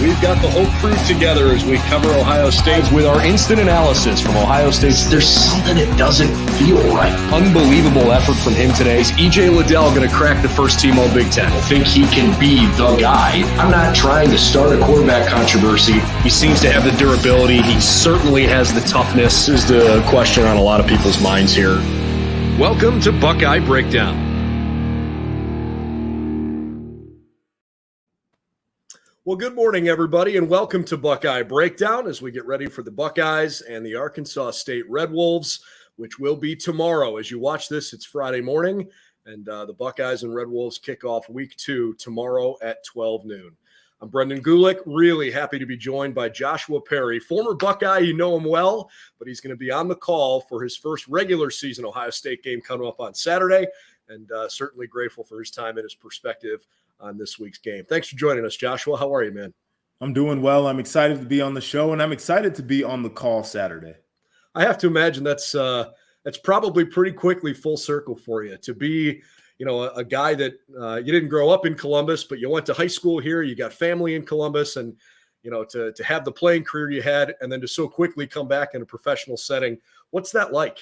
We've got the whole crew together as we cover Ohio State with our instant analysis from Ohio State. There's something that doesn't feel right. Unbelievable effort from him today. Is E.J. Liddell going to crack the first team All Big Ten? I think he can be the guy. I'm not trying to start a quarterback controversy. He seems to have the durability. He certainly has the toughness. This is the question on a lot of people's minds here. Welcome to Buckeye Breakdown. Well, good morning, everybody, and welcome to Buckeye Breakdown as we get ready for the Buckeyes and the Arkansas State Red Wolves, which will be tomorrow. As you watch this, it's Friday morning, and the Buckeyes and Red Wolves kick off week 2 tomorrow at 12 noon. I'm Brendan Gulick, really happy to be joined by Joshua Perry, former Buckeye. You know him well, but he's going to be on the call for his first regular season Ohio State game coming up on Saturday, and certainly grateful for his time and his perspective on this week's game. Thanks for joining us, Joshua. How are you, man? I'm doing well. I'm excited to be on the show, and I'm excited to be on the call Saturday. I have to imagine that's probably pretty quickly full circle for you to be, a guy that you didn't grow up in Columbus, but you went to high school here. You got family in Columbus, and to have the playing career you had, and then to so quickly come back in a professional setting. What's that like?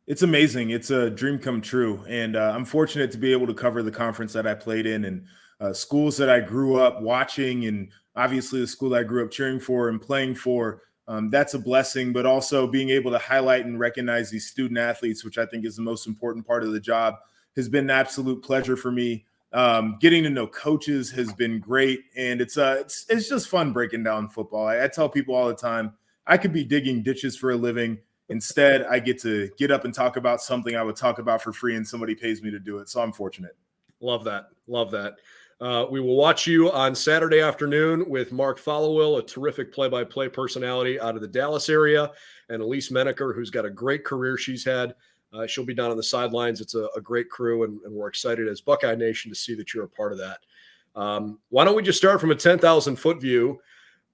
It's amazing. It's a dream come true. And I'm fortunate to be able to cover the conference that I played in and schools that I grew up watching, and obviously the school that I grew up cheering for and playing for. That's a blessing, but also being able to highlight and recognize these student athletes, which I think is the most important part of the job, has been an absolute pleasure for me. Getting to know coaches has been great. And it's just fun breaking down football. I tell people all the time, I could be digging ditches for a living. Instead, I get to get up and talk about something I would talk about for free, and somebody pays me to do it. So I'm fortunate. Love that. Love that. We will watch you on Saturday afternoon with Mark Followill, a terrific play-by-play personality out of the Dallas area, and Elise Menaker, who's got a great career she's had. She'll be down on the sidelines. It's a great crew, and we're excited as Buckeye Nation to see that you're a part of that. Why don't we just start from a 10,000-foot view,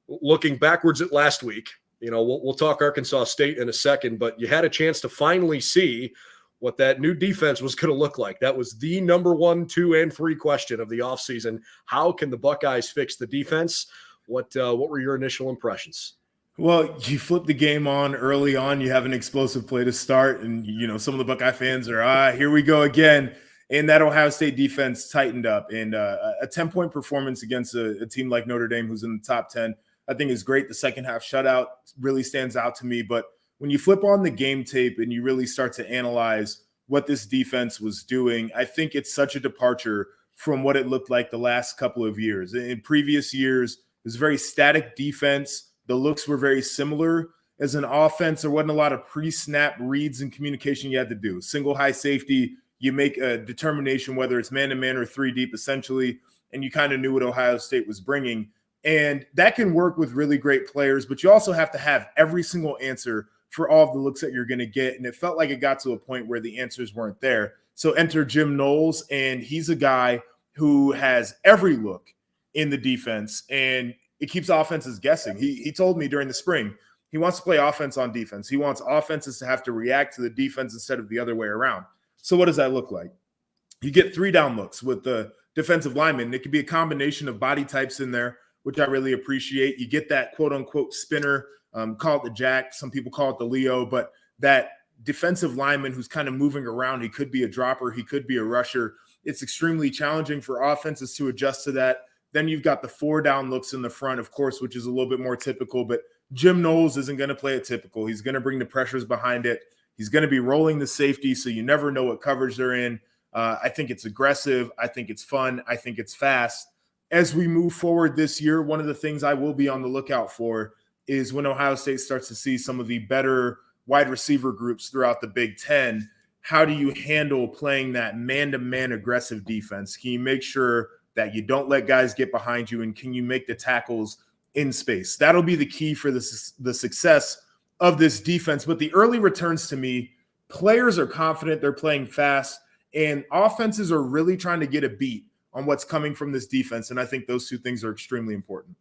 looking backwards at last week. We'll talk Arkansas State in a second, but you had a chance to finally see what that new defense was going to look like. That was the number 1, 2, and 3 question of the offseason. How can the Buckeyes fix the defense? What were your initial impressions? Well, you flip the game on early on. You have an explosive play to start, and some of the Buckeye fans are, here we go again. And that Ohio State defense tightened up, and a 10-point performance against a team like Notre Dame, who's in the top 10. I think is great. The second half shutout really stands out to me. But when you flip on the game tape and you really start to analyze what this defense was doing, I think it's such a departure from what it looked like the last couple of years. In previous years, it was a very static defense. The looks were very similar. As an offense, there wasn't a lot of pre-snap reads and communication you had to do. Single high safety, you make a determination whether it's man-to-man or 3 deep essentially, and you kind of knew what Ohio State was bringing. And that can work with really great players, but you also have to have every single answer for all of the looks that you're going to get. And it felt like it got to a point where the answers weren't there. So enter Jim Knowles, and he's a guy who has every look in the defense, and it keeps offenses guessing. He told me during the spring, he wants to play offense on defense. He wants offenses to have to react to the defense instead of the other way around. So what does that look like? You get 3 down looks with the defensive lineman. It could be a combination of body types in there, which I really appreciate. You get that quote-unquote spinner, call it the jack. Some people call it the Leo, but that defensive lineman who's kind of moving around. He could be a dropper. He could be a rusher. It's extremely challenging for offenses to adjust to that. Then you've got the 4 down looks in the front, of course, which is a little bit more typical, but Jim Knowles isn't going to play it typical. He's going to bring the pressures behind it. He's going to be rolling the safety, so you never know what coverage they're in. I think it's aggressive. I think it's fun. I think it's fast. As we move forward this year, one of the things I will be on the lookout for is when Ohio State starts to see some of the better wide receiver groups throughout the Big Ten, how do you handle playing that man-to-man aggressive defense? Can you make sure that you don't let guys get behind you, and can you make the tackles in space? That'll be the key for the success of this defense. But the early returns to me, players are confident, they're playing fast, and offenses are really trying to get a beat on what's coming from this defense. And I think those 2 things are extremely important.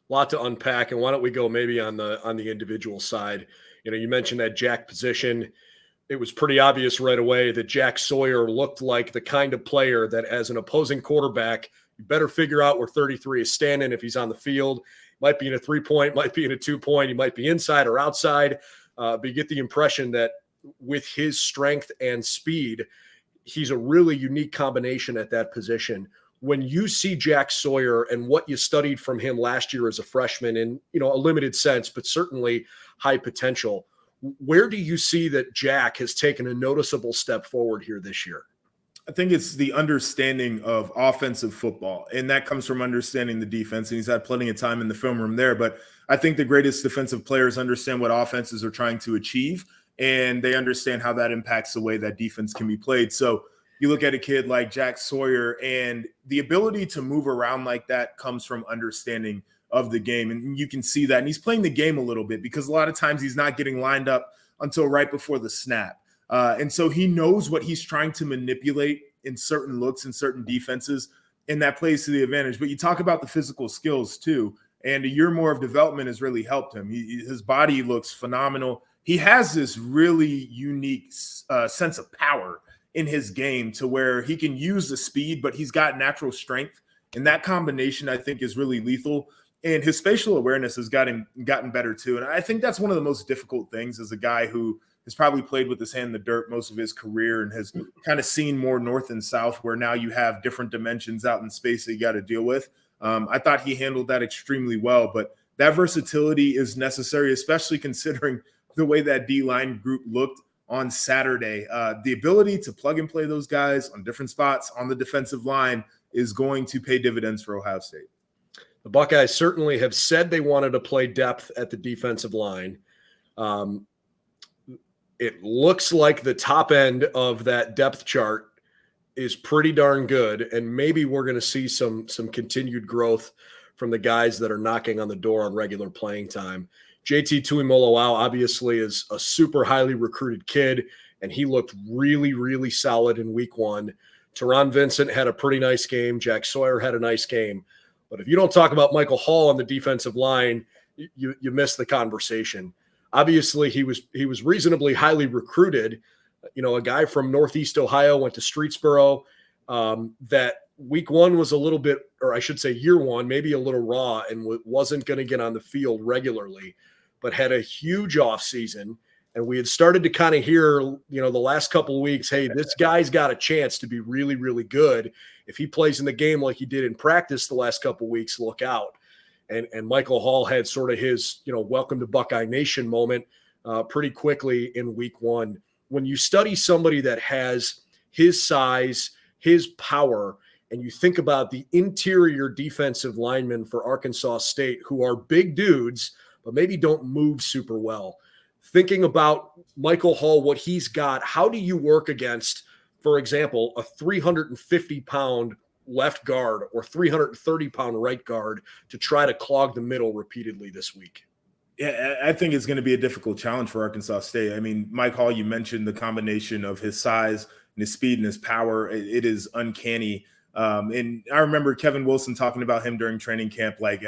A lot to unpack. And why don't we go maybe on the individual side? You mentioned that jack position. It was pretty obvious right away that Jack Sawyer looked like the kind of player that as an opposing quarterback, You better figure out where 33 is standing if he's on the field. Might be in a 3-point, might be in a 2-point. He might be inside or outside. But you get the impression that with his strength and speed, he's a really unique combination at that position. When you see Jack Sawyer and what you studied from him last year as a freshman in, a limited sense, but certainly high potential, where do you see that Jack has taken a noticeable step forward here this year? I think it's the understanding of offensive football, and that comes from understanding the defense, and he's had plenty of time in the film room there. But I think the greatest defensive players understand what offenses are trying to achieve, and they understand how that impacts the way that defense can be played. So you look at a kid like Jack Sawyer, and the ability to move around like that comes from understanding of the game, and you can see that. And he's playing the game a little bit because a lot of times he's not getting lined up until right before the snap. And so he knows what he's trying to manipulate in certain looks and certain defenses, and that plays to the advantage. But you talk about the physical skills too, and a year more of development has really helped him. His body looks phenomenal. He has this really unique sense of power in his game to where he can use the speed, but he's got natural strength. And that combination, I think, is really lethal. And his spatial awareness has gotten better too. And I think that's one of the most difficult things as a guy who has probably played with his hand in the dirt most of his career and has kind of seen more north and south, where now you have different dimensions out in space that you got to deal with. I thought he handled that extremely well, but that versatility is necessary, especially considering the way that D-line group looked on Saturday. The ability to plug and play those guys on different spots on the defensive line is going to pay dividends for Ohio State. The Buckeyes certainly have said they wanted to play depth at the defensive line. It looks like the top end of that depth chart is pretty darn good, and maybe we're going to see some continued growth from the guys that are knocking on the door on regular playing time. JT Tuimoloau obviously is a super highly recruited kid, and he looked really, really solid in week 1. Teron Vincent had a pretty nice game. Jack Sawyer had a nice game. But if you don't talk about Michael Hall on the defensive line, you miss the conversation. Obviously, he was reasonably highly recruited. A guy from Northeast Ohio, went to Streetsboro. That week 1 was a little bit, or I should say year 1, maybe a little raw and wasn't going to get on the field regularly, but had a huge offseason. And we had started to kind of hear, the last couple of weeks, hey, this guy's got a chance to be really, really good. If he plays in the game like he did in practice the last couple of weeks, look out. And Michael Hall had sort of his, welcome to Buckeye Nation moment pretty quickly in week 1. When you study somebody that has his size, his power, and you think about the interior defensive linemen for Arkansas State, who are big dudes, but maybe don't move super well. Thinking about Michael Hall, what he's got, how do you work against, for example, a 350-pound left guard or 330-pound right guard to try to clog the middle repeatedly this week? Yeah, I think it's going to be a difficult challenge for Arkansas State. I mean, Mike Hall, you mentioned the combination of his size and his speed and his power. It is uncanny. And I remember Kevin Wilson talking about him during training camp, like,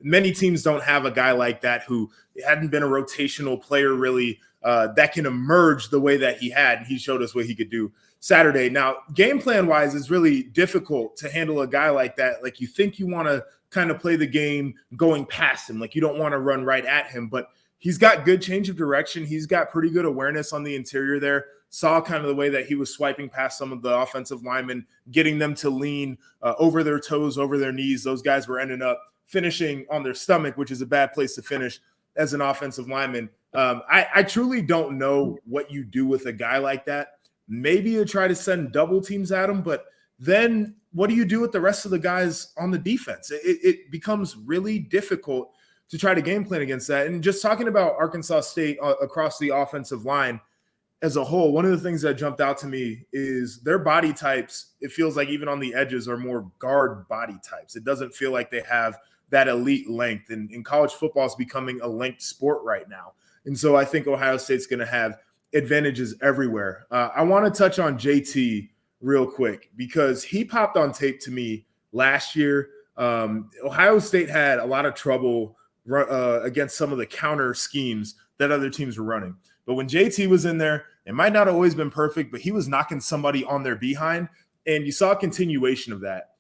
many teams don't have a guy like that who hadn't been a rotational player really that can emerge the way that he had. And he showed us what he could do Saturday. Now, game plan wise, it's really difficult to handle a guy like that. Like, you think you want to kind of play the game going past him. Like, you don't want to run right at him, but he's got good change of direction. He's got pretty good awareness on the interior there. Saw kind of the way that he was swiping past some of the offensive linemen, getting them to lean over their toes, over their knees. Those guys were ending up finishing on their stomach, which is a bad place to finish as an offensive lineman. I truly don't know what you do with a guy like that. Maybe you try to send double teams at him, but then what do you do with the rest of the guys on the defense? It becomes really difficult to try to game plan against that. And just talking about Arkansas State across the offensive line as a whole, one of the things that jumped out to me is their body types. It feels like even on the edges are more guard body types. It doesn't feel like they have that elite length. And college football is becoming a length sport right now. And so I think Ohio State's going to have advantages everywhere. I want to touch on JT real quick because he popped on tape to me last year. Ohio State had a lot of trouble against some of the counter schemes that other teams were running. But when JT was in there, it might not have always been perfect, but he was knocking somebody on their behind, and you saw a continuation of that.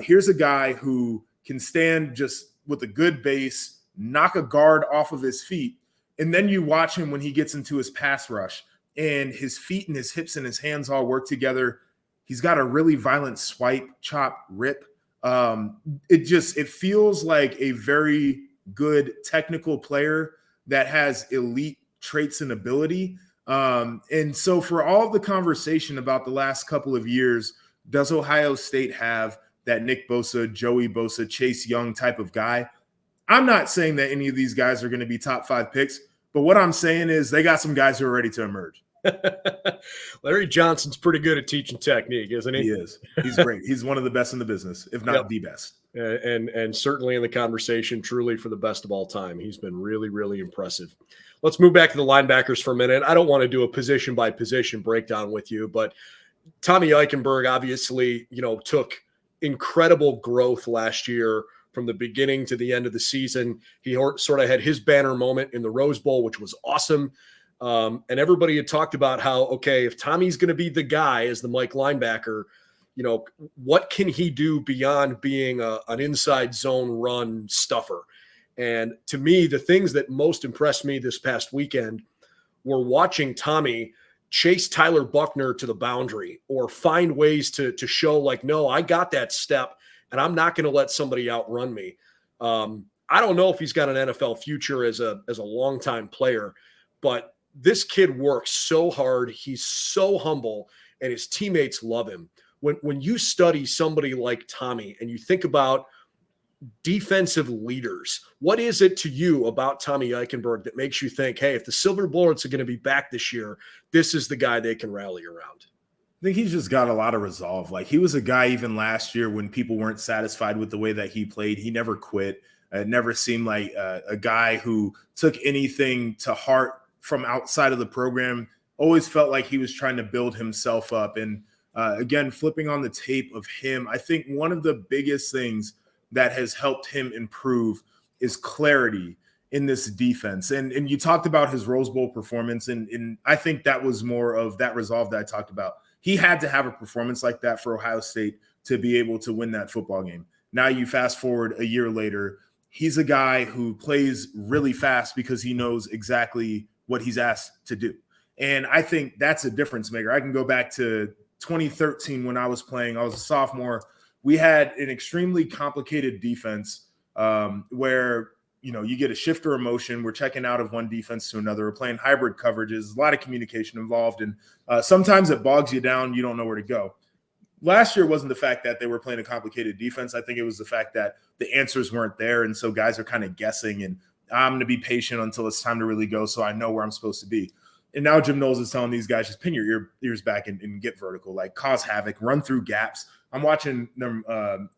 Here's a guy who can stand just with a good base, knock a guard off of his feet, and then you watch him when he gets into his pass rush and his feet and his hips and his hands all work together. He's got a really violent swipe, chop, rip. It feels like a very good technical player that has elite traits and ability. And so for all the conversation about the last couple of years, does Ohio State have that Nick Bosa, Joey Bosa, Chase Young type of guy? I'm not saying that any of these guys are going to be top 5 picks, but what I'm saying is they got some guys who are ready to emerge. Larry Johnson's pretty good at teaching technique, isn't he? He is. He's great. He's one of the best in the business, if not the best. And certainly in the conversation, truly for the best of all time. He's been really, really impressive. Let's move back to the linebackers for a minute. I don't want to do a position-by-position breakdown with you, but Tommy Eichenberg obviously, took incredible growth last year from the beginning to the end of the season. He sort of had his banner moment in the Rose Bowl, which was awesome. And everybody had talked about how, okay, if Tommy's going to be the guy as the Mike linebacker, what can he do beyond being an inside zone run stuffer? And to me, the things that most impressed me this past weekend were watching Tommy chase Tyler Buckner to the boundary or find ways to show like, no, I got that step and I'm not going to let somebody outrun me. I don't know if he's got an NFL future as a longtime player, but this kid works so hard. He's so humble and his teammates love him. When you study somebody like Tommy and you think about defensive leaders, what is it to you about Tommy Eichenberg that makes you think, hey, if the Silver Bullets are going to be back this year, this is the guy they can rally around? I think he's just got a lot of resolve. Like he was a guy even last year when people weren't satisfied with the way that he played. He never quit. It never seemed like a guy who took anything to heart from outside of the program. Always felt like he was trying to build himself up. And again, flipping on the tape of him, I think one of the biggest things that has helped him improve is clarity in this defense. And you talked about his Rose Bowl performance, and I think that was more of that resolve that I talked about. He had to have a performance like that for Ohio State to be able to win that football game. Now you fast forward a year later, he's a guy who plays really fast because he knows exactly what he's asked to do. And I think that's a difference maker. I can go back to 2013 when I was playing. I was a sophomore. We had an extremely complicated defense where, you get a shift or a motion. We're checking out of one defense to another. We're playing hybrid coverages, a lot of communication involved. And sometimes it bogs you down. You don't know where to go. Last year wasn't the fact that they were playing a complicated defense. I think it was the fact that the answers weren't there. And so guys are kind of guessing, and I'm going to be patient until it's time to really go so I know where I'm supposed to be. And now Jim Knowles is telling these guys, just pin your ears back and get vertical, like cause havoc, run through gaps. I'm watching them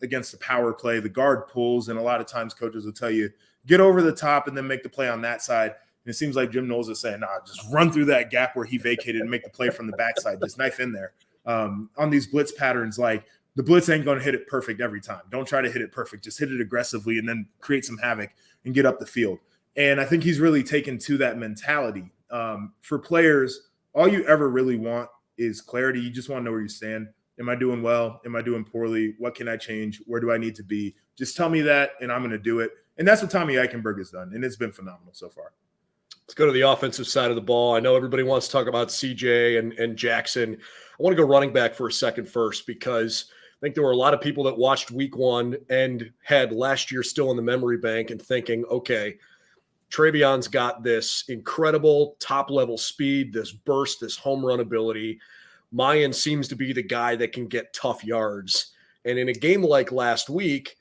against the power play. The guard pulls, and a lot of times coaches will tell you, get over the top and then make the play on that side. And it seems like Jim Knowles is saying, nah, just run through that gap where he vacated and make the play from the backside. Just knife in there. On these blitz patterns, like the blitz ain't going to hit it perfect every time. Don't try to hit it perfect. Just hit it aggressively and then create some havoc and get up the field. And I think he's really taken to that mentality. For players, all you ever really want is clarity. You just want to know where you stand. Am I doing well? Am I doing poorly? What can I change? Where do I need to be? Just tell me that, and I'm going to do it. And that's what Tommy Eichenberg has done, and it's been phenomenal so far. Let's go to the offensive side of the ball. I know everybody wants to talk about CJ and Jackson. I want to go running back for a second first, because I think there were a lot of people that watched week one and had last year still in the memory bank and thinking, okay, TreVeyon's got this incredible top-level speed, this burst, this home run ability. Miyan seems to be the guy that can get tough yards. And in a game like last week,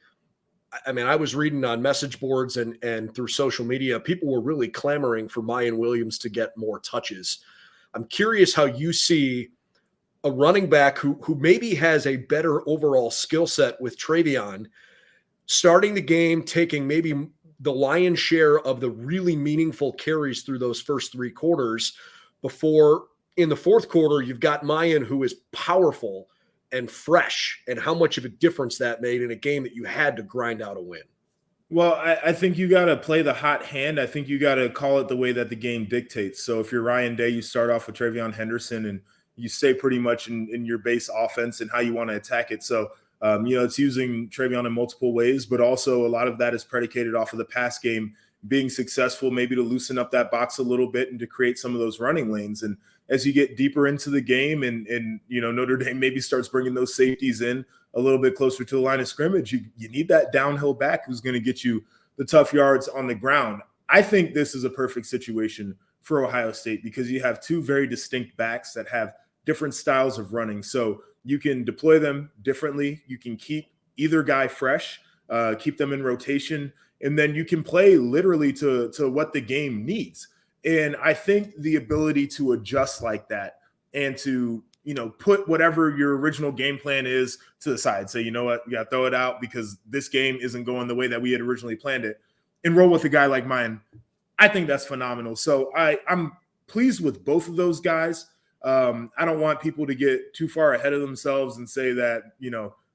I mean, I was reading on message boards and through social media, people were really clamoring for Miyan Williams to get more touches. I'm curious how you see a running back who maybe has a better overall skill set with TreVeyon starting the game, taking maybe the lion's share of the really meaningful carries through those first 3 quarters before in the fourth quarter, you've got Miyan, who is powerful and fresh, and how much of a difference that made in a game that you had to grind out a win. Well, I think you got to play the hot hand. I think you got to call it the way that the game dictates. So if you're Ryan Day, you start off with TreVeyon Henderson and you stay pretty much in your base offense and how you want to attack it. So It's using TreVeyon in multiple ways, but also a lot of that is predicated off of the pass game being successful, maybe to loosen up that box a little bit and to create some of those running lanes. And as you get deeper into the game and Notre Dame maybe starts bringing those safeties in a little bit closer to the line of scrimmage, you need that downhill back who's going to get you the tough yards on the ground. I think this is a perfect situation for Ohio State because you have two very distinct backs that have different styles of running. So you can deploy them differently. You can keep either guy fresh, keep them in rotation, and then you can play literally to what the game needs. And I think the ability to adjust like that and to, put whatever your original game plan is to the side, say, you know what, you got to throw it out because this game isn't going the way that we had originally planned it, and roll with a guy like Miyan. I think that's phenomenal. So I'm pleased with both of those guys. I don't want people to get too far ahead of themselves and say that,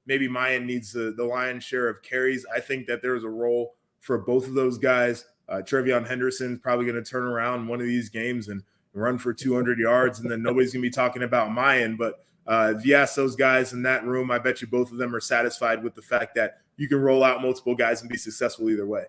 maybe Miyan needs the lion's share of carries. I think that there is a role for both of those guys. TreVeyon Henderson is probably going to turn around one of these games and run for 200 yards, and then nobody's going to be talking about Miyan. But if you ask those guys in that room, I bet you both of them are satisfied with the fact that you can roll out multiple guys and be successful either way.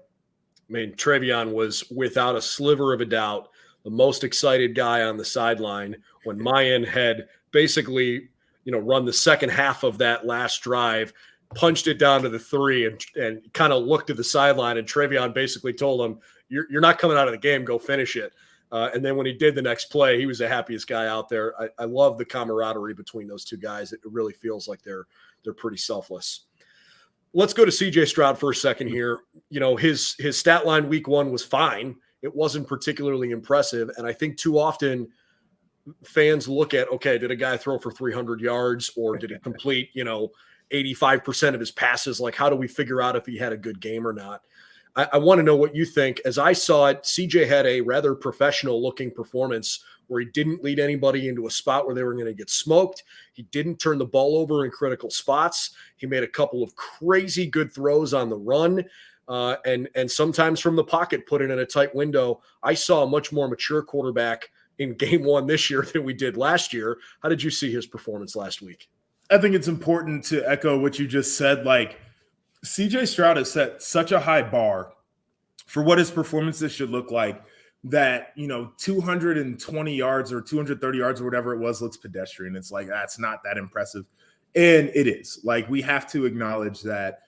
I mean, TreVeyon was without a sliver of a doubt the most excited guy on the sideline when Miyan had basically, run the second half of that last drive, punched it down to the 3 and kind of looked at the sideline, and TreVeyon basically told him, you're not coming out of the game, go finish it. And then when he did the next play, he was the happiest guy out there. I love the camaraderie between those two guys. It really feels like they're pretty selfless. Let's go to CJ Stroud for a second here. His stat line week 1 was fine. It wasn't particularly impressive. And I think too often fans look at, okay, did a guy throw for 300 yards or did he complete, 85% of his passes? Like, how do we figure out if he had a good game or not? I want to know what you think. As I saw it, CJ had a rather professional looking performance where he didn't lead anybody into a spot where they were going to get smoked. He didn't turn the ball over in critical spots. He made a couple of crazy good throws on the run, and sometimes from the pocket, put it in a tight window. I saw a much more mature quarterback in game 1 this year than we did last year. How did you see his performance last week? I think it's important to echo what you just said. Like, CJ Stroud has set such a high bar for what his performances should look like that, 220 yards or 230 yards or whatever it was looks pedestrian. It's like, that's not that impressive. And it is. Like, we have to acknowledge that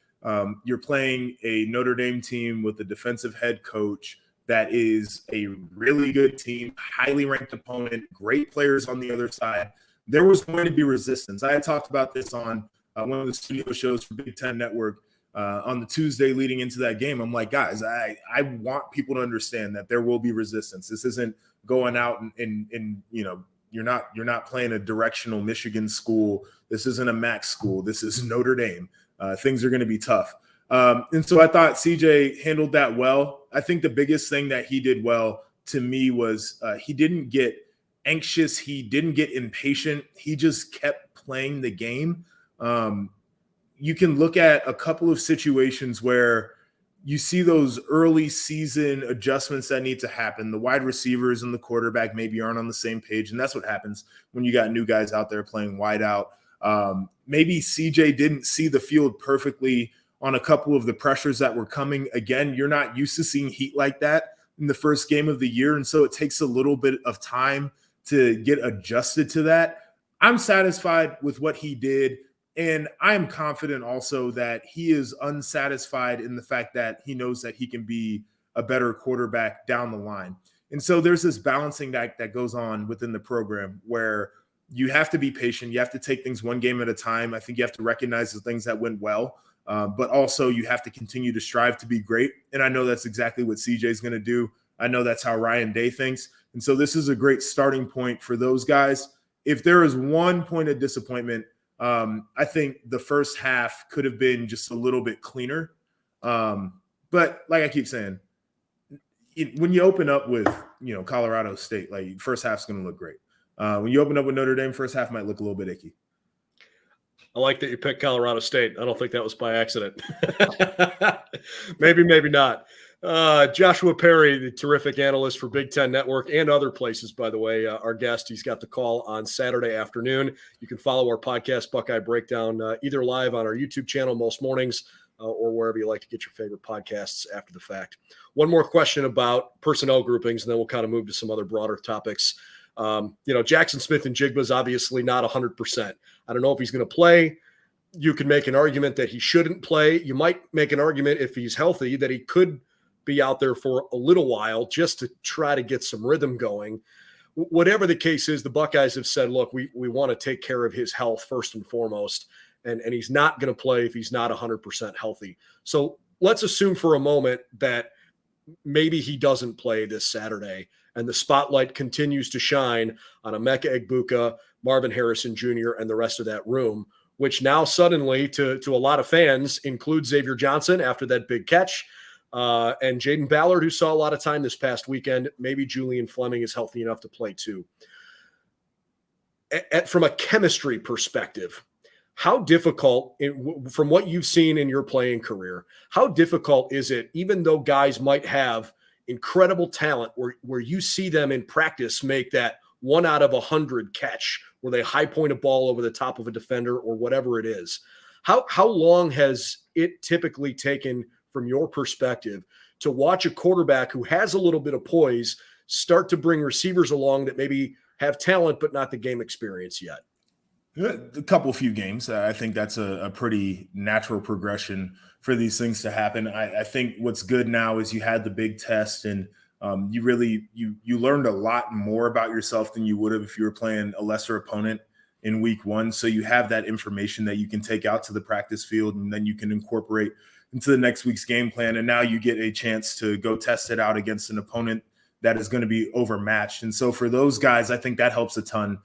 you're playing a Notre Dame team with a defensive head coach that is a really good team, highly ranked opponent, great players on the other side. There was going to be resistance. I had talked about this on one of the studio shows for Big Ten Network on the Tuesday leading into that game. I'm like, guys, I want people to understand that there will be resistance. This isn't going out and you're not playing a directional Michigan school. This isn't a MAC school. This is Notre Dame. Things are going to be tough. And so I thought CJ handled that well. I think the biggest thing that he did well to me was he didn't get anxious. He didn't get impatient. He just kept playing the game. You can look at a couple of situations where you see those early season adjustments that need to happen. The wide receivers and the quarterback maybe aren't on the same page, and that's what happens when you got new guys out there playing wide out. Maybe CJ didn't see the field perfectly on a couple of the pressures that were coming. Again, you're not used to seeing heat like that in the first game of the year, and so it takes a little bit of time to get adjusted to that. I'm satisfied with what he did. And I'm confident also that he is unsatisfied in the fact that he knows that he can be a better quarterback down the line. And so there's this balancing act that goes on within the program where you have to be patient. You have to take things one game at a time. I think you have to recognize the things that went well, but also you have to continue to strive to be great. And I know that's exactly what CJ is going to do. I know that's how Ryan Day thinks. And so this is a great starting point for those guys. If there is one point of disappointment, I think the first half could have been just a little bit cleaner. But like I keep saying, when you open up with, Colorado State, like first half's going to look great. When you open up with Notre Dame, first half might look a little bit icky. I like that you picked Colorado State. I don't think that was by accident. Maybe not. Joshua Perry, the terrific analyst for Big Ten Network and other places, by the way, our guest. He's got the call on Saturday afternoon. You can follow our podcast, Buckeye Breakdown, either live on our YouTube channel most mornings or wherever you like to get your favorite podcasts after the fact. One more question about personnel groupings, and then we'll kind of move to some other broader topics. Jackson Smith and Jigba is obviously not 100%. I don't know if he's going to play. You can make an argument that he shouldn't play. You might make an argument if he's healthy that he could be out there for a little while just to try to get some rhythm going. Whatever the case is, the Buckeyes have said, look, we want to take care of his health first and foremost, and he's not going to play if he's not 100% healthy. So let's assume for a moment that maybe he doesn't play this Saturday and the spotlight continues to shine on Emeka Egbuka, Marvin Harrison Jr., and the rest of that room, which now suddenly to a lot of fans includes Xavier Johnson after that big catch, and Jaden Ballard, who saw a lot of time this past weekend. Maybe Julian Fleming is healthy enough to play too. From a chemistry perspective, how difficult, from what you've seen in your playing career, how difficult is it, even though guys might have incredible talent where you see them in practice make that 1 out of 100 catch where they high point a ball over the top of a defender or whatever it is? How long has it typically taken, from your perspective, to watch a quarterback who has a little bit of poise start to bring receivers along that maybe have talent but not the game experience yet? A few games. I think that's a pretty natural progression for these things to happen. I think what's good now is you had the big test, and you learned a lot more about yourself than you would have if you were playing a lesser opponent in week one. So you have that information that you can take out to the practice field, and then you can incorporate into the next week's game plan. And now you get a chance to go test it out against an opponent that is going to be overmatched. And so for those guys, I think that helps a ton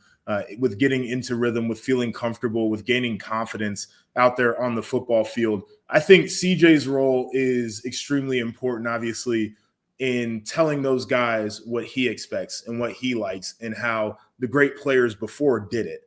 with getting into rhythm, with feeling comfortable, with gaining confidence out there on the football field. I think CJ's role is extremely important, obviously, in telling those guys what he expects and what he likes and how the great players before did it.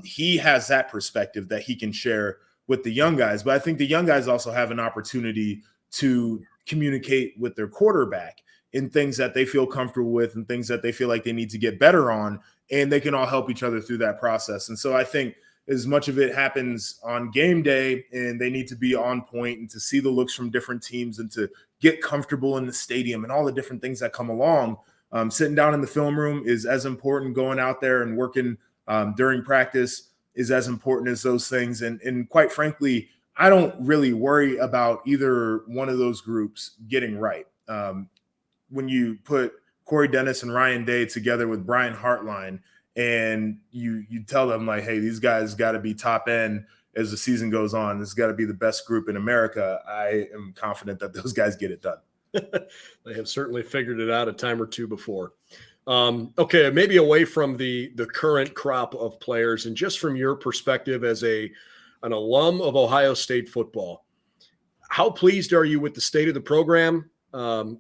He has that perspective that he can share with the young guys, but I think the young guys also have an opportunity to communicate with their quarterback in things that they feel comfortable with and things that they feel like they need to get better on, and they can all help each other through that process. And so I think as much of it happens on game day, and they need to be on point and to see the looks from different teams and to get comfortable in the stadium and all the different things that come along. Sitting down in the film room is as important. Going out there and working during practice is as important as those things. And quite frankly, I don't really worry about either one of those groups getting right. When you put Corey Dennis and Ryan Day together with Brian Hartline, and you tell them, like, hey, these guys got to be top end as the season goes on. This has got to be the best group in America. I am confident that those guys get it done. They have certainly figured it out a time or two before. Okay, maybe away from the current crop of players, and just from your perspective as an alum of Ohio State football, how pleased are you with the state of the program,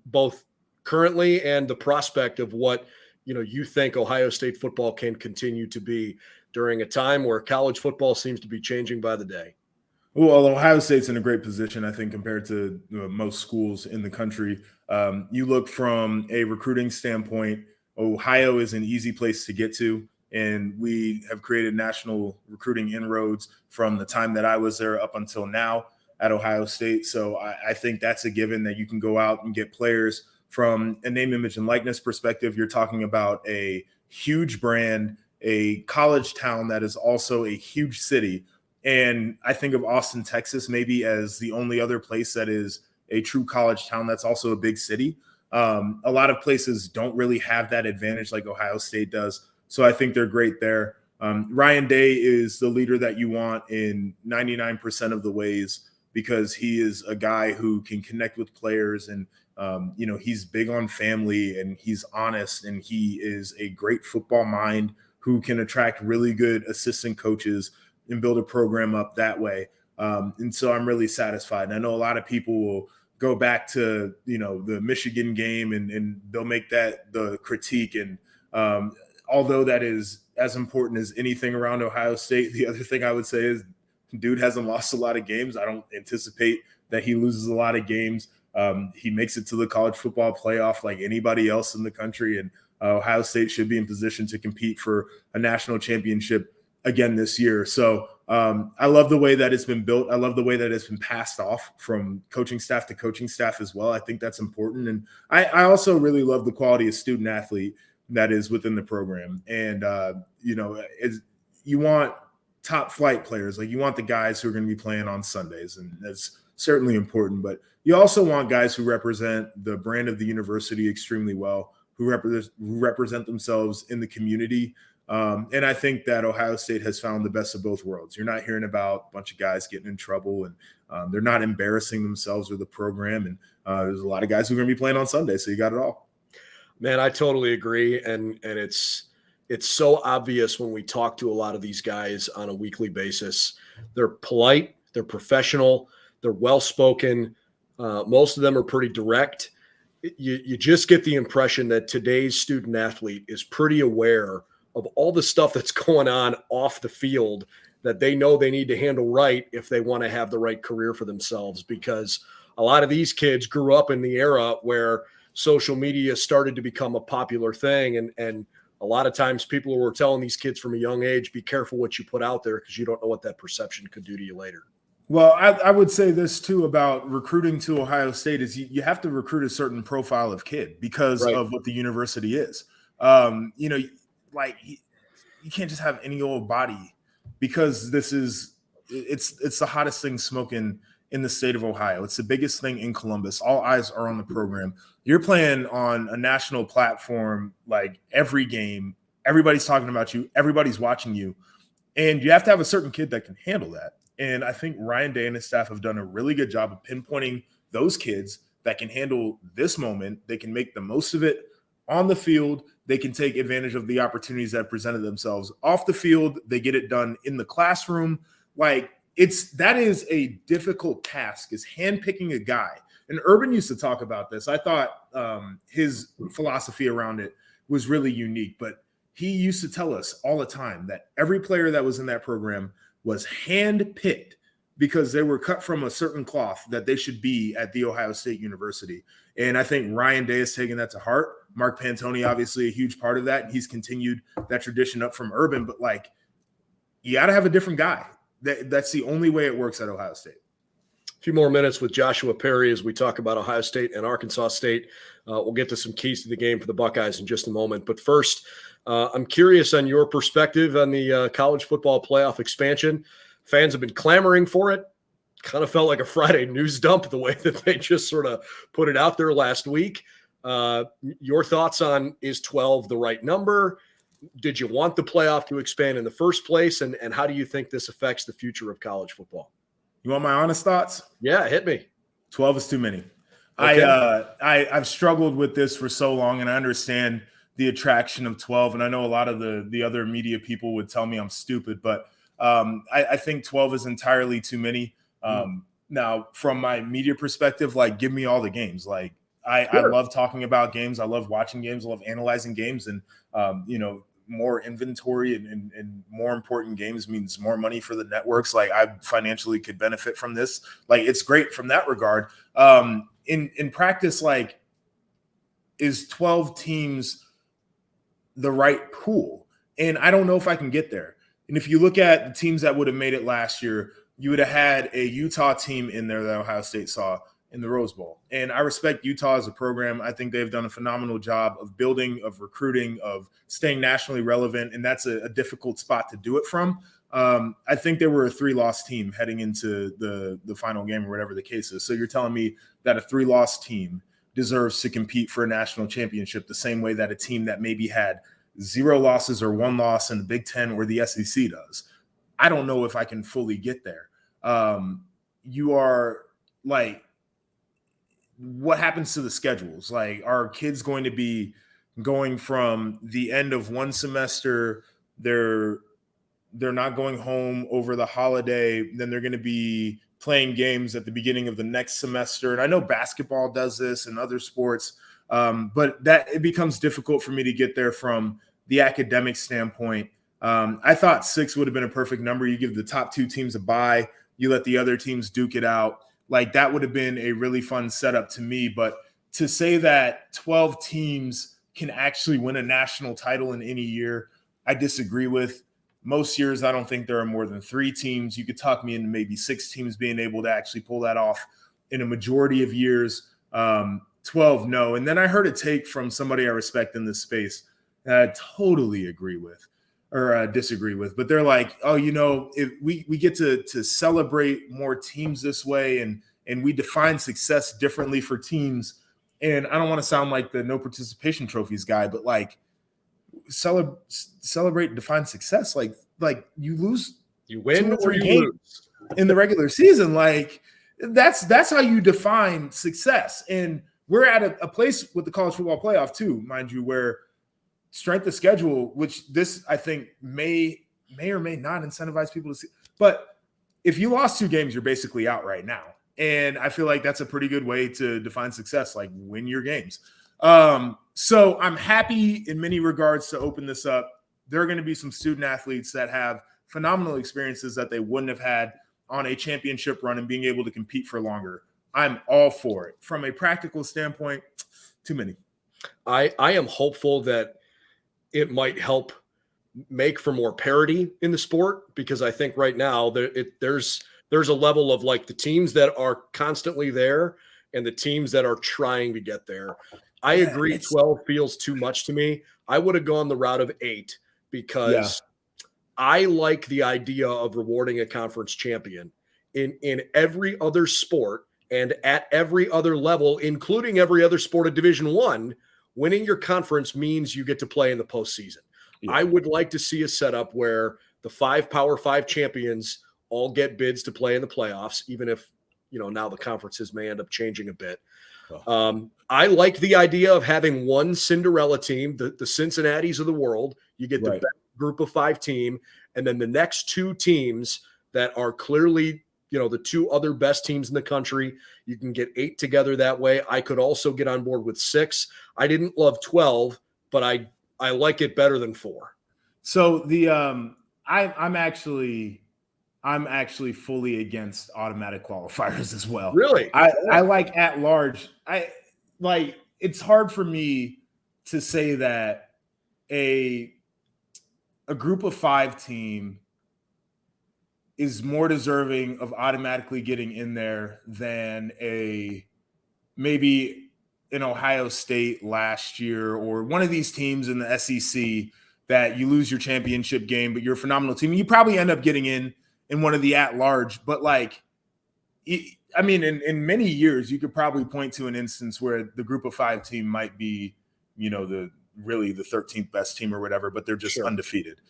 both currently and the prospect of what you think Ohio State football can continue to be during a time where college football seems to be changing by the day? Well, Ohio State's in a great position, I think, compared to most schools in the country. You look from a recruiting standpoint, Ohio is an easy place to get to, and we have created national recruiting inroads from the time that I was there up until now at Ohio State. So I think that's a given that you can go out and get players from a name, image, and likeness perspective. You're talking about a huge brand, a college town that is also a huge city. And I think of Austin, Texas, maybe as the only other place that is a true college town that's also a big city. A lot of places don't really have that advantage like Ohio State does. So I think they're great there. Ryan Day is the leader that you want in 99% of the ways, because he is a guy who can connect with players, and he's big on family, and he's honest, and he is a great football mind who can attract really good assistant coaches and build a program up that way. And so I'm really satisfied. And I know a lot of people will go back to, the Michigan game, and they'll make that the critique. And although that is as important as anything around Ohio State, the other thing I would say is dude hasn't lost a lot of games. I don't anticipate that he loses a lot of games. He makes it to the college football playoff like anybody else in the country, and Ohio State should be in position to compete for a national championship again this year. So I love the way that it's been built. I love the way that it's been passed off from coaching staff to coaching staff as well. I think that's important. And I also really love the quality of student athlete that is within the program. And, you want top flight players. Like, you want the guys who are going to be playing on Sundays, and that's certainly important. But you also want guys who represent the brand of the university extremely well, who represent themselves in the community. And I think that Ohio State has found the best of both worlds. You're not hearing about a bunch of guys getting in trouble, and they're not embarrassing themselves or the program. And there's a lot of guys who are going to be playing on Sunday, so you got it all. Man, I totally agree. And it's so obvious when we talk to a lot of these guys on a weekly basis. They're polite, they're professional, they're well-spoken. Most of them are pretty direct. You just get the impression that today's student athlete is pretty aware of all the stuff that's going on off the field that they know they need to handle right if they want to have the right career for themselves, because a lot of these kids grew up in the era where social media started to become a popular thing. And a lot of times people were telling these kids from a young age, be careful what you put out there, because you don't know what that perception could do to you later. Well, I would say this too about recruiting to Ohio State is you have to recruit a certain profile of kid because of what the university is. Like, you can't just have any old body, because it's the hottest thing smoking in the state of Ohio. It's the biggest thing in Columbus. All eyes are on the program. You're playing on a national platform, like every game, everybody's talking about you, everybody's watching you, and you have to have a certain kid that can handle that. And I think Ryan Day and his staff have done a really good job of pinpointing those kids that can handle this moment. They can make the most of it on the field. They can take advantage of the opportunities that have presented themselves off the field. They get it done in the classroom. Like, that is a difficult task, is handpicking a guy. And Urban used to talk about this. I thought his philosophy around it was really unique, but he used to tell us all the time that every player that was in that program was handpicked because they were cut from a certain cloth that they should be at The Ohio State University. And I think Ryan Day has taken that to heart. Mark Pantoni, obviously a huge part of that. He's continued that tradition up from Urban, but like, you got to have a different guy. That's the only way it works at Ohio State. A few more minutes with Joshua Perry as we talk about Ohio State and Arkansas State. We'll get to some keys to the game for the Buckeyes in just a moment. But first, I'm curious on your perspective on the college football playoff expansion. Fans have been clamoring for it. Kind of felt like a Friday news dump the way that they just sort of put it out there last week. Your thoughts on, is 12 the right number? Did you want the playoff to expand in the first place? And how do you think this affects the future of college football? You want my honest thoughts? Yeah, hit me. 12 is too many. Okay. I've struggled with this for so long, and I understand the attraction of 12. And I know a lot of the other media people would tell me I'm stupid, but I think 12 is entirely too many. Now, from my media perspective, like, give me all the games. Like, I love talking about games. I love watching games. I love analyzing games. And, more inventory and more important games means more money for the networks. Like, I financially could benefit from this. Like, it's great from that regard. In practice, like, is 12 teams the right pool? And I don't know if I can get there. And if you look at the teams that would have made it last year, you would have had a Utah team in there that Ohio State saw in the Rose Bowl. And I respect Utah as a program. I think they've done a phenomenal job of building, of recruiting, of staying nationally relevant. And that's a difficult spot to do it from. I think they were a 3-loss team heading into the final game or whatever the case is. So you're telling me that a 3-loss team deserves to compete for a national championship the same way that a team that maybe had 0 losses or 1 loss in the Big Ten or the SEC does. I don't know if I can fully get there. You are like, what happens to the schedules? Like, are kids going to be going from the end of one semester? They're not going home over the holiday. Then they're going to be playing games at the beginning of the next semester. And I know basketball does this and other sports, but that it becomes difficult for me to get there from the academic standpoint. I thought 6 would have been a perfect number. You give the top 2 teams a bye. You let the other teams duke it out. like that would have been a really fun setup to me. But to say that 12 teams can actually win a national title in any year, I disagree with. Most years, I don't think there are more than 3 teams. You could talk me into maybe 6 teams being able to actually pull that off in a majority of years. 12, no. And then I heard a take from somebody I respect in this space that I totally agree with or disagree with. But they're like, oh, if we get to celebrate more teams this way and we define success differently for teams. And I don't want to sound like the no participation trophies guy, but like celebrate and define success. Like you lose, you win or you lose in the regular season. Like that's how you define success. And we're at a place with the college football playoff too, mind you, where strength of schedule, which this I think may or may not incentivize people to see. But if you lost 2 games, you're basically out right now. And I feel like that's a pretty good way to define success, like win your games. So I'm happy in many regards to open this up. There are going to be some student athletes that have phenomenal experiences that they wouldn't have had on a championship run and being able to compete for longer. I'm all for it. From a practical standpoint, too many. I am hopeful that it might help make for more parity in the sport, because I think right now there's a level of like the teams that are constantly there and the teams that are trying to get there. I agree. 12 feels too much to me. I would have gone the route of 8 because I like the idea of rewarding a conference champion in every other sport and at every other level, including every other sport of Division I. Winning your conference means you get to play in the postseason. Yeah. I would like to see a setup where the 5 Power 5 champions all get bids to play in the playoffs, even if, now the conferences may end up changing a bit. I like the idea of having one Cinderella team, the Cincinnatis of the world. You get the best group of 5 team, and then the next 2 teams that are clearly, the 2 other best teams in the country. You can get 8 together that way. I could also get on board with 6. I didn't love 12, but I like it better than 4. So the I'm actually fully against automatic qualifiers as well. Really? I like at large. It's hard for me to say that a group of 5 team is more deserving of automatically getting in there than maybe an Ohio State last year or one of these teams in the SEC that you lose your championship game, but you're a phenomenal team. You probably end up getting in one of the at-large, but in many years, you could probably point to an instance where the group of 5 team might be, the 13th best team or whatever, but they're just undefeated.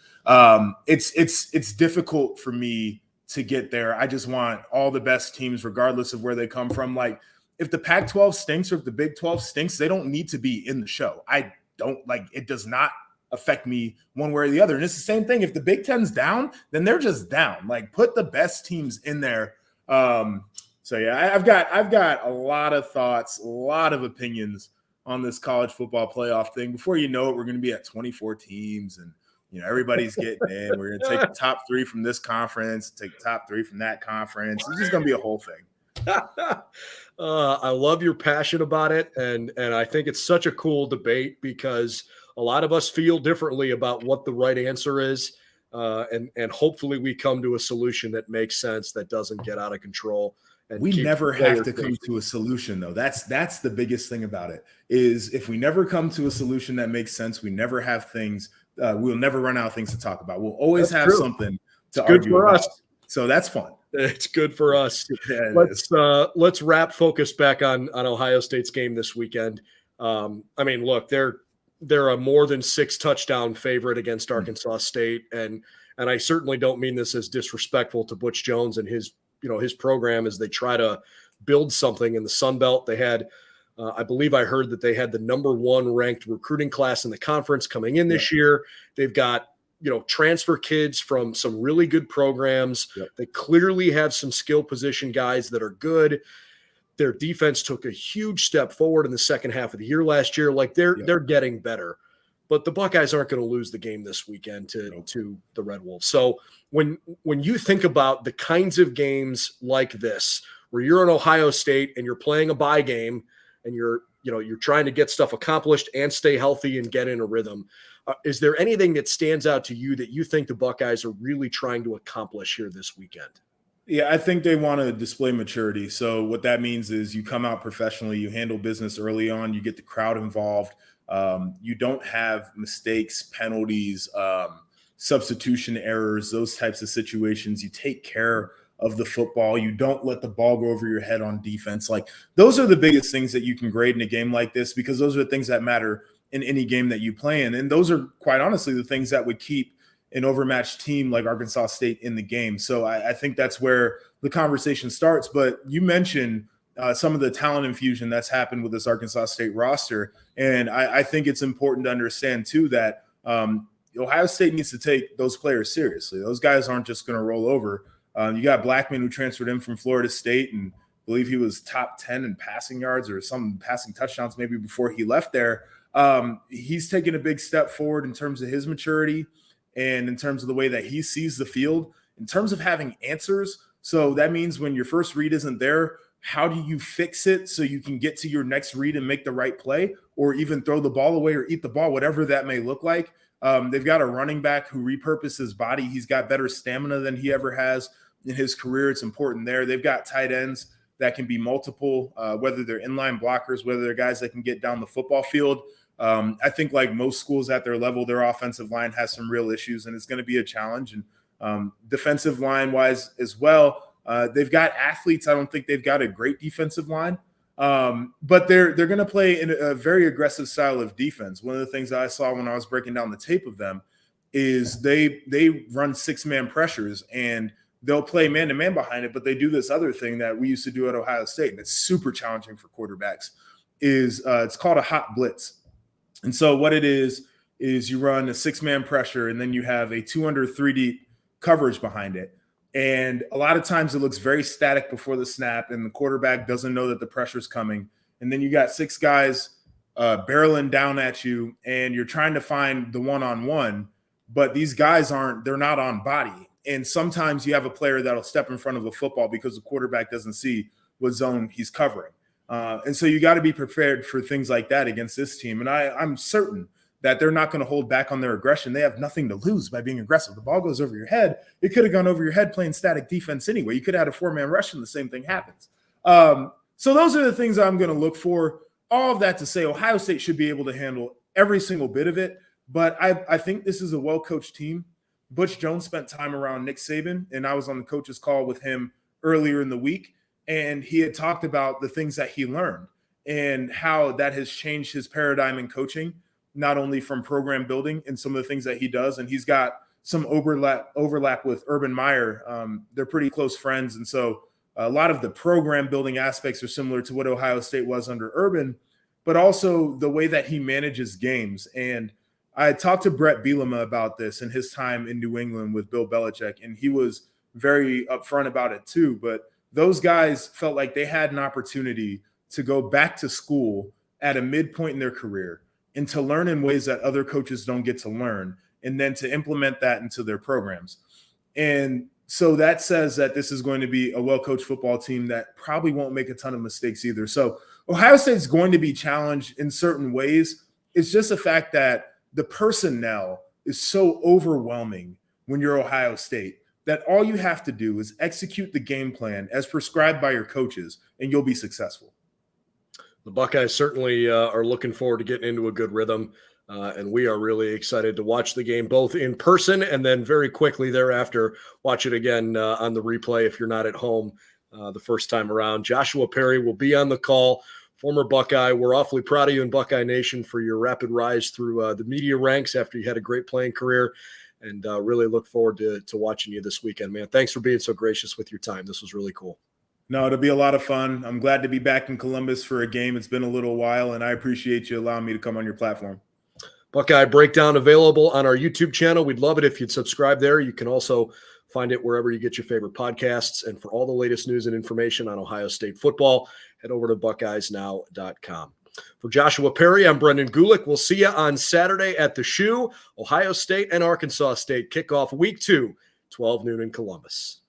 It's difficult for me to get there. I just want all the best teams, regardless of where they come from. Like if the Pac-12 stinks or if the Big 12 stinks, they don't need to be in the show. It does not affect me one way or the other. And it's the same thing. If the Big Ten's down, then they're just down. Like put the best teams in there. I've got a lot of thoughts, a lot of opinions on this college football playoff thing. Before you know it, we're going to be at 24 teams and, everybody's getting in. We're going to take the top 3 from this conference, take the top 3 from that conference. It's just going to be a whole thing. I love your passion about it. And I think it's such a cool debate because a lot of us feel differently about what the right answer is. And hopefully we come to a solution that makes sense, that doesn't get out of control. And we never have to come to a solution, though. That's the biggest thing about it, is if we never come to a solution that makes sense, we never have things. We'll never run out of things to talk about. We'll always have something to argue about. Us. So that's fun. It's good for us. Let's wrap focus back on Ohio State's game this weekend. Look, they're a more than 6 touchdown favorite against Arkansas State, and I certainly don't mean this as disrespectful to Butch Jones and his program as they try to build something in the Sun Belt. They had, I believe I heard that they had the number 1 ranked recruiting class in the conference coming in this year. They've got, transfer kids from some really good programs. Yep. They clearly have some skill position guys that are good. Their defense took a huge step forward in the second half of the year last year. Like they're getting better. But the Buckeyes aren't going to lose the game this weekend to the Red Wolves. So when you think about the kinds of games like this, where you're in Ohio State and you're playing a bye game and you're trying to get stuff accomplished and stay healthy and get in a rhythm. Is there anything that stands out to you that you think the Buckeyes are really trying to accomplish here this weekend? Yeah, I think they want to display maturity. So what that means is you come out professionally, you handle business early on, you get the crowd involved. You don't have mistakes, penalties, substitution errors, those types of situations. You take care of the football. You don't let the ball go over your head on defense. Like, those are the biggest things that you can grade in a game like this, because those are the things that matter in any game that you play in. And those are, quite honestly, the things that would keep an overmatched team like Arkansas State in the game. So I think that's where the conversation starts. But you mentioned some of the talent infusion that's happened with this Arkansas State roster. And I think it's important to understand, too, that Ohio State needs to take those players seriously. Those guys aren't just going to roll over. You got Blackman, who transferred in from Florida State, and I believe he was top 10 in passing yards or some passing touchdowns maybe before he left there. He's taken a big step forward in terms of his maturity and in terms of the way that he sees the field, in terms of having answers. So that means when your first read isn't there, how do you fix it so you can get to your next read and make the right play, or even throw the ball away or eat the ball, whatever that may look like. They've got a running back who repurposed his body. He's got better stamina than he ever has in his career. It's important there. They've got tight ends that can be multiple, whether they're inline blockers, whether they're guys that can get down the football field. I think, like most schools at their level, their offensive line has some real issues, and it's going to be a challenge. And defensive line wise as well, they've got athletes. I don't think they've got a great defensive line, but they're going to play in a very aggressive style of defense. One of the things that I saw when I was breaking down the tape of them is they run 6-man pressures, and they'll play man-to-man behind it, but they do this other thing that we used to do at Ohio State, and it's super challenging for quarterbacks, is it's called a hot blitz. And so what it is you run a 6-man pressure, and then you have a 2-under 3-deep coverage behind it. And a lot of times it looks very static before the snap, and the quarterback doesn't know that the pressure's coming. And then you got 6 guys barreling down at you, and you're trying to find the one-on-one, but these guys they're not on body. And sometimes you have a player that'll step in front of a football because the quarterback doesn't see what zone he's covering. And so you got to be prepared for things like that against this team. And I'm certain that they're not going to hold back on their aggression. They have nothing to lose by being aggressive. The ball goes over your head. It could have gone over your head playing static defense anyway. You could have had a 4-man rush and the same thing happens. So those are the things I'm going to look for. All of that to say, Ohio State should be able to handle every single bit of it. But I think this is a well-coached team. Butch Jones spent time around Nick Saban, and I was on the coach's call with him earlier in the week. And he had talked about the things that he learned and how that has changed his paradigm in coaching, not only from program building and some of the things that he does. And he's got some overlap with Urban Meyer. They're pretty close friends. And so a lot of the program building aspects are similar to what Ohio State was under Urban, but also the way that he manages games. And I talked to Brett Bielema about this in his time in New England with Bill Belichick, and he was very upfront about it too. But those guys felt like they had an opportunity to go back to school at a midpoint in their career and to learn in ways that other coaches don't get to learn, and then to implement that into their programs. And so that says that this is going to be a well-coached football team that probably won't make a ton of mistakes either. So Ohio State's going to be challenged in certain ways. It's just the fact that the personnel is so overwhelming when you're Ohio State that all you have to do is execute the game plan as prescribed by your coaches, and you'll be successful. The Buckeyes certainly are looking forward to getting into a good rhythm, and we are really excited to watch the game both in person and then very quickly thereafter watch it again on the replay if you're not at home the first time around. Joshua Perry will be on the call, former Buckeye. We're awfully proud of you in Buckeye Nation for your rapid rise through the media ranks after you had a great playing career, and really look forward to watching you this weekend, man. Thanks for being so gracious with your time. This was really cool. No, it'll be a lot of fun. I'm glad to be back in Columbus for a game. It's been a little while, and I appreciate you allowing me to come on your platform. Buckeye Breakdown available on our YouTube channel. We'd love it if you'd subscribe there. You can also find it wherever you get your favorite podcasts. And for all the latest news and information on Ohio State football, head over to buckeyesnow.com. For Joshua Perry, I'm Brendan Gulick. We'll see you on Saturday at the Shoe. Ohio State and Arkansas State kick off week 2, 12 noon in Columbus.